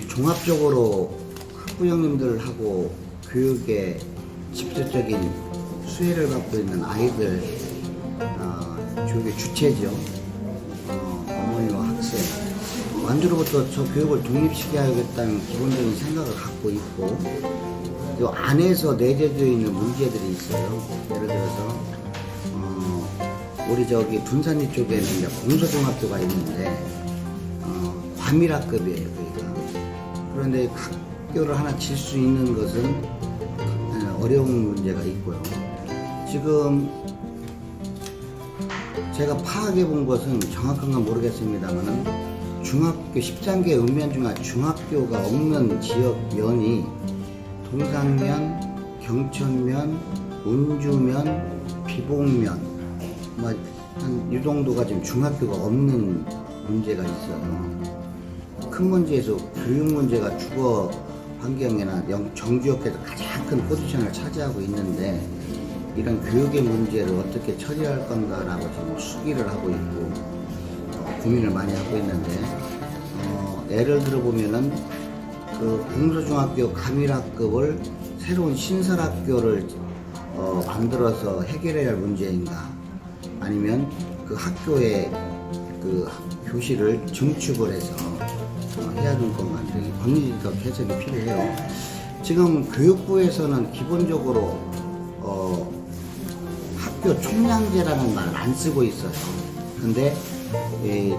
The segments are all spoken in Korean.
종합적으로 학부형님들하고 교육에 직접적인 수혜를 받고 있는 아이들 교육의 주체죠. 어머니와 학생 완주로부터 저 교육을 독립시켜야겠다는 기본적인 생각을 갖고 있고, 이 안에서 내재되어 있는 문제들이 있어요. 예를 들어서 우리 저기 둔산리 쪽에는 이제 공서중학교가 있는데 과밀학급이에요, 거기가. 그런데 학교를 하나 질 수 있는 것은 어려운 문제가 있고요. 지금 제가 파악해 본 것은 정확한 건 모르겠습니다만은 중학교 13개 읍면중학 중학교가 없는 지역면이 동상면, 경천면, 운주면, 비봉면 한 이 정도가 지금 중학교가 없는 문제가 있어요. 큰 문제에서 교육 문제가 주거 환경이나 정주역에서 가장 큰 포지션을 차지하고 있는데, 이런 교육의 문제를 어떻게 처리할 건가라고 지금 수기를 하고 있고 고민을 많이 하고 있는데, 예를 들어 보면은 그 공서중학교 과밀학급을 새로운 신설학교를 만들어서 해결해야 할 문제인가, 아니면 그 학교의 그 교실을 증축을 해서 해야 되는 건가, 이렇게 법리적 해석이 필요해요. 지금 교육부에서는 기본적으로 학교 총량제라는 말을 안 쓰고 있어요. 근데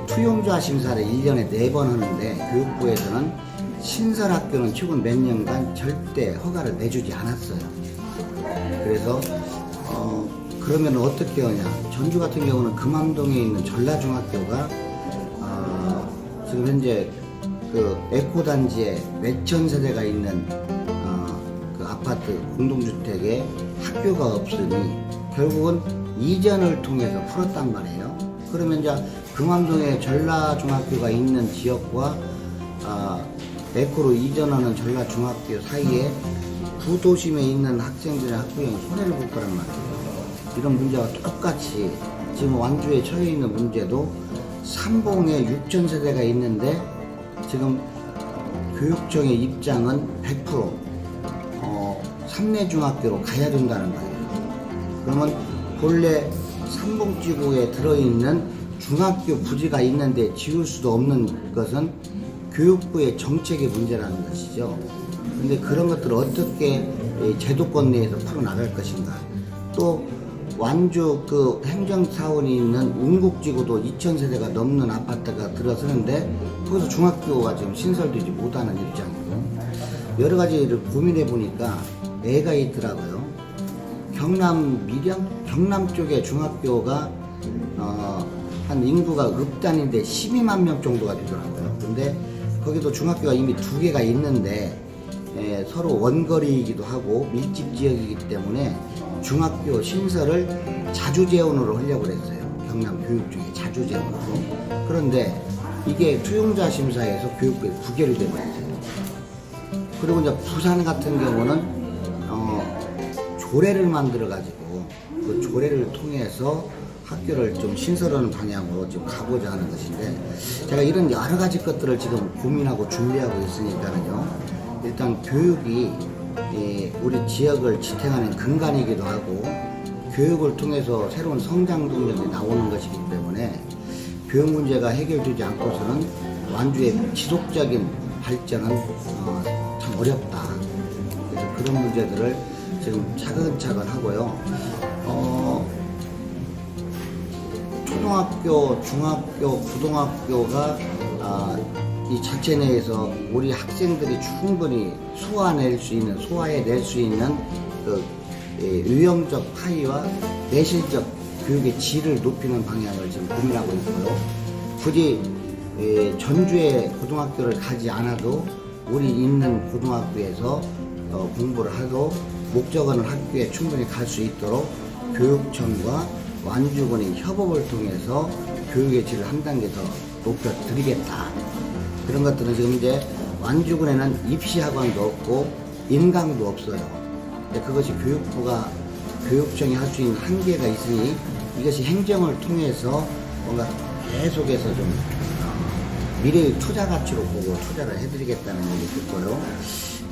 투용자 심사를 1년에 4번 하는데 교육부에서는 신설학교는 최근 몇 년간 절대 허가를 내주지 않았어요. 그래서 그러면 어떻게 하냐, 전주 같은 경우는 금암동에 있는 전라중학교가 지금 현재 그 에코단지에 몇천 세대가 있는 그 아파트 공동주택에 학교가 없으니 결국은 이전을 통해서 풀었단 말이에요. 그러면 이제 금암동에 전라중학교가 있는 지역과 에코로 이전하는 전라중학교 사이에 구도심에 있는 학생들의 학부형이 손해를 볼 거란 말이에요. 이런 문제와 똑같이 지금 완주에 처해 있는 문제도 삼봉에 6천 세대가 있는데 지금 교육청의 입장은 100% 삼내중학교로 가야 된다는 거예요. 그러면 본래 삼봉지구에 들어있는 중학교 부지가 있는데 지을 수도 없는 것은 교육부의 정책의 문제라는 것이죠. 근데 그런 것들을 어떻게 제도권 내에서 풀어나갈 것인가. 또 완주 그 행정사원이 있는 운국지구도 2,000세대가 넘는 아파트가 들어서는데 거기서 중학교가 지금 신설되지 못하는 입장이고, 여러 가지를 고민해 보니까 애가 있더라고요. 경남 밀양, 경남 쪽에 중학교가 한 인구가 읍 단위인데 12만 명 정도가 되더라고요. 근데 거기도 중학교가 이미 2개가 있는데 서로 원거리이기도 하고 밀집 지역이기 때문에 중학교 신설을 자주재원으로 하려고 그랬어요. 경남 교육 쪽에 자주재원으로. 그런데 이게 투용자 심사에서 교육부에 부결이 되버렸어요. 그리고 이제 부산 같은 경우는 조례를 만들어 가지고 그 조례를 통해서 학교를 좀 신설하는 방향으로 지금 가고자 하는 것인데, 제가 이런 여러 가지 것들을 지금 고민하고 준비하고 있으니까는요, 일단 교육이 우리 지역을 지탱하는 근간이기도 하고 교육을 통해서 새로운 성장 동력이 나오는 것이기 때문에 교육 문제가 해결되지 않고서는 완주의 지속적인 발전은 참 어렵다. 그래서 그런 문제들을 지금 차근차근 하고요. 초등학교, 중학교, 고등학교가 이 자체 내에서 우리 학생들이 충분히 소화해낼 수 있는 그 유형적 파이와 내실적 교육의 질을 높이는 방향을 지금 고민하고 있고요. 굳이 전주에 고등학교를 가지 않아도 우리 있는 고등학교에서 공부를 하도 목적어는 학교에 충분히 갈 수 있도록 교육청과 완주군이 협업을 통해서 교육의 질을 한 단계 더 높여드리겠다. 그런 것들은 지금 이제 완주군에는 입시학원도 없고 인강도 없어요. 근데 그것이 교육청이 할 수 있는 한계가 있으니 이것이 행정을 통해서 뭔가 계속해서 좀 미래의 투자 가치로 보고 투자를 해드리겠다는 얘기 듣고요.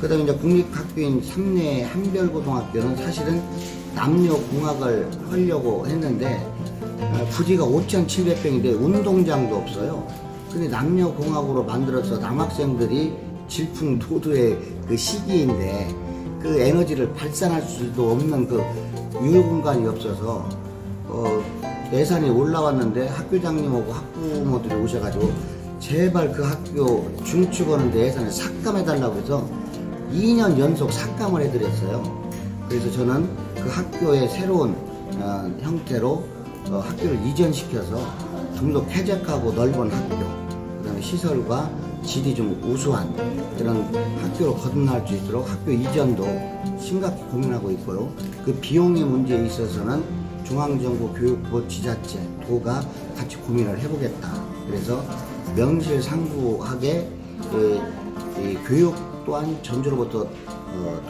그 다음에 이제 국립학교인 삼내 한별고등학교는 사실은 남녀공학을 하려고 했는데 부지가 5,700평인데 운동장도 없어요. 근데 남녀공학으로 만들어서 남학생들이 질풍노도의 그 시기인데 그 에너지를 발산할 수도 없는 그 유휴공간이 없어서 예산이 올라왔는데 학교장님하고 학부모들이 오셔가지고 제발 그 학교 중축하는데 예산을 삭감해달라고 해서 2년 연속 삭감을 해드렸어요. 그래서 저는 그 학교의 새로운 형태로 학교를 이전시켜서 좀 더 쾌적하고 넓은 학교, 그 다음에 시설과 질이 좀 우수한 그런 학교로 거듭날 수 있도록 학교 이전도 심각히 고민하고 있고요. 그 비용의 문제에 있어서는 중앙정부, 교육부, 지자체, 도가 같이 고민을 해보겠다. 그래서 명실상부하게 교육 또한 전주로부터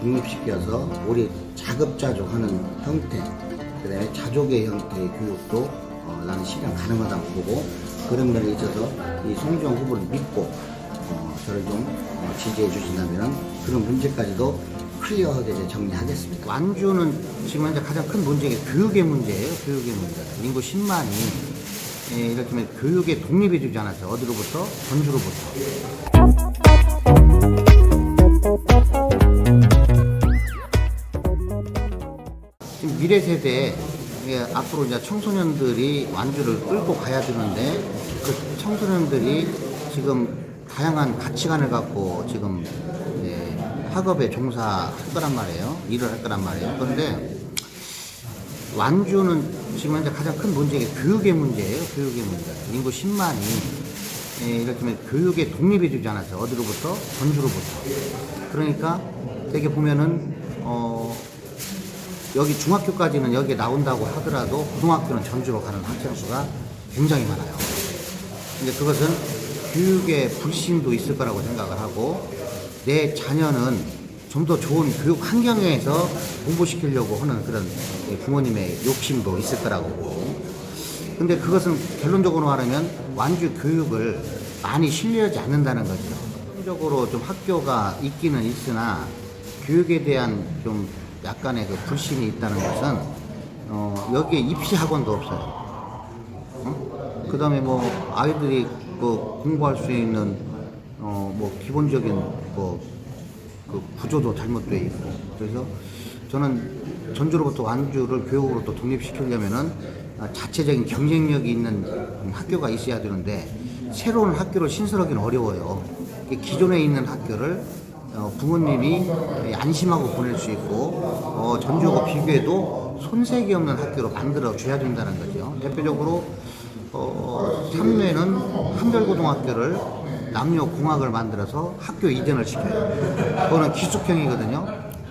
독립시켜서 우리 자급자족하는 형태, 그 다음에 자족의 형태의 교육도 나는 실현 가능하다고 보고, 그런 면에 있어서 이 송지영 후보를 믿고 저를 좀 지지해 주신다면 그런 문제까지도 클리어하게 이제 정리하겠습니다. 완주는 지금 현재 가장 큰 문제가 교육의 문제예요. 교육의 문제. 인구 10만이 이렇게 교육에 독립해 주지 않았죠. 어디로부터? 전주로부터. 지금 미래 세대 앞으로 이제 청소년들이 완주를 끌고 가야 되는데 그 청소년들이 지금 다양한 가치관을 갖고 지금 학업에 종사할 거란 말이에요. 일을 할 거란 말이에요. 그런데 완주는 지금 현재 가장 큰 문제가 교육의 문제예요. 교육의 문제. 인구 10만이 이렇게 교육에 독립해 주지 않았죠. 어디로부터? 전주로부터. 그러니까 되게 보면은 여기 중학교까지는 여기에 나온다고 하더라도 고등학교는 전주로 가는 학생 수가 굉장히 많아요. 근데 그것은 교육의 불신도 있을 거라고 생각을 하고, 내 자녀는 좀 더 좋은 교육 환경에서 공부시키려고 하는 그런 부모님의 욕심도 있을 거라고 보고, 근데 그것은 결론적으로 말하면 완주 교육을 많이 신뢰하지 않는다는 거죠. 기본적으로 좀 학교가 있기는 있으나 교육에 대한 좀 약간의 그 불신이 있다는 것은 여기에 입시 학원도 없어요. 그 다음에 뭐 아이들이 그 공부할 수 있는 뭐 기본적인 그 구조도 잘못되어 있고, 그래서 저는 전주로부터 완주를 교육으로 또 독립시키려면은 자체적인 경쟁력이 있는 학교가 있어야 되는데 새로운 학교를 신설하기는 어려워요. 기존에 있는 학교를 부모님이 안심하고 보낼 수 있고 전주하고 비교해도 손색이 없는 학교로 만들어 줘야 된다는 거죠. 대표적으로 삼내는 한별고등학교를 남녀공학을 만들어서 학교 이전을 시켜요. 그거는 기숙형이거든요.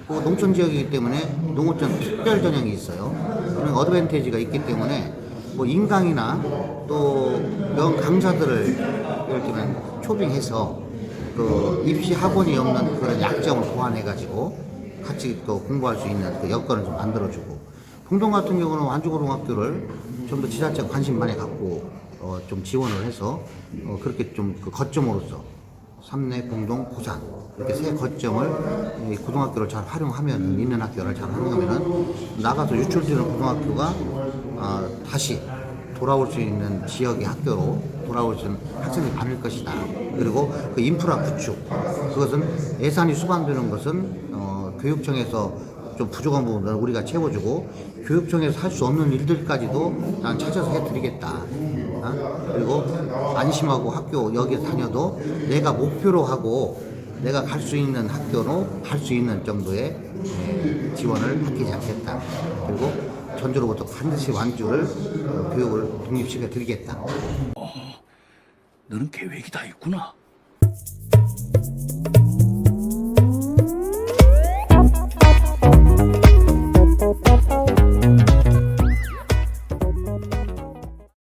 농촌 지역이기 때문에 농어촌 특별 전형이 있어요. 그런 어드밴티지가 있기 때문에 뭐 인강이나 또 명 강사들을 예를 들면 초빙해서 그 입시 학원이 없는 그런 약점을 보완해가지고 같이 또 공부할 수 있는 그 여건을 좀 만들어주고, 동동 같은 경우는 완주고등학교를 좀 더 지자체가 관심 많이 갖고 좀 지원을 해서 그렇게 좀 그 거점으로서 삼내, 공동, 고산 이렇게 세 거점을 고등학교를 잘 활용하면, 있는 학교를 잘 활용하면은 나가서 유출되는 고등학교가 다시 돌아올 수 있는 지역의 학교로 돌아올 수 있는 학생이 많을 것이다. 그리고 그 인프라 구축, 그것은 예산이 수반되는 것은 교육청에서 좀 부족한 부분을 우리가 채워주고, 교육청에서 할 수 없는 일들까지도 난 찾아서 해드리겠다. 그리고 안심하고 학교 여기 다녀도 내가 목표로 하고 내가 갈 수 있는 학교로 갈 수 있는 정도의 지원을 아끼지 않겠다. 그리고 전주로부터 반드시 완주를 교육을 독립시켜 드리겠다. 너는 계획이 다 있구나.